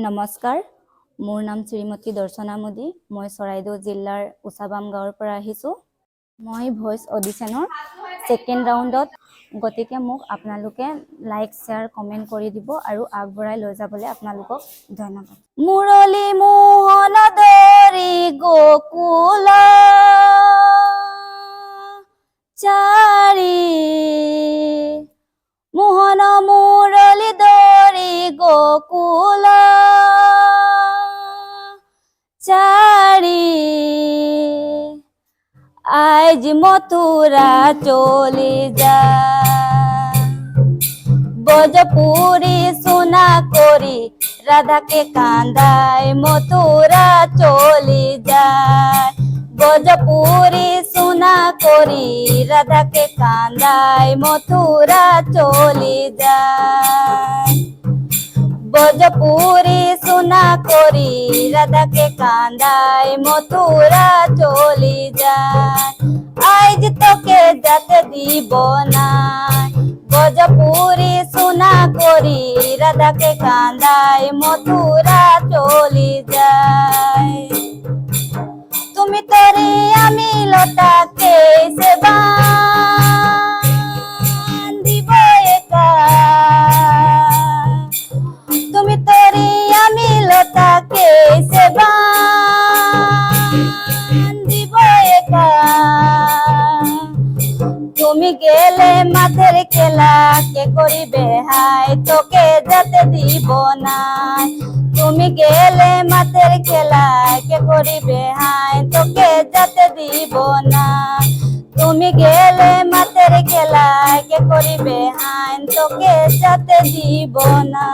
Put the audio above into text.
নমস্কাৰ, মোৰ নাম শ্ৰীমতী দৰ্শনা মোদী। মই চৰাইদেউ জিলাৰ উচাবাম গাঁৱৰ পৰা আহিছোঁ। মই ভইচ অডিশ্যনৰ ছেকেণ্ড ৰাউণ্ডত, গতিকে মোক আপোনালোকে লাইক, শ্বেয়াৰ, কমেণ্ট কৰি দিব আৰু আগবঢ়াই লৈ যাবলৈ আপোনালোকক ধন্যবাদ। মুৰলী মোহন দৰি গোকুল চাৰি, মোহন মুৰলী দৰি গোকুল চারি, আজ মথুরা চলে যা, ব্রজপুরি সোনা করি রাধাকে কান্দায়, মথুরা চলে যায়। ব্রজপুরি সোনা করি রাধাকে কান্দায়, মথুরা চলে যায়। ব্রজপুরি সোনা করি রাধাকে কান্দায়, মথুরা চলে যায়। আজ তোকে যেতে দিব না, ব্রজপুরি সোনা করি রাধাকে কান্দায়, মথুরা চলে যায়। তুমি তরে আমি লতাকে সেবা দিব একা, তুমি তরে আমি লতাকে সেবা দিব একা। তুমি গেলে মাথের খেলা কে করিবে হাই, তোকে যেতে দিব না। তুমি গেলে মাথের খেলা কে করিবে হাই, তোকে যেতে দিব না। তুমি গেলে মাথের খেলা কে করিবে হাই, তোকে যেতে দিব না।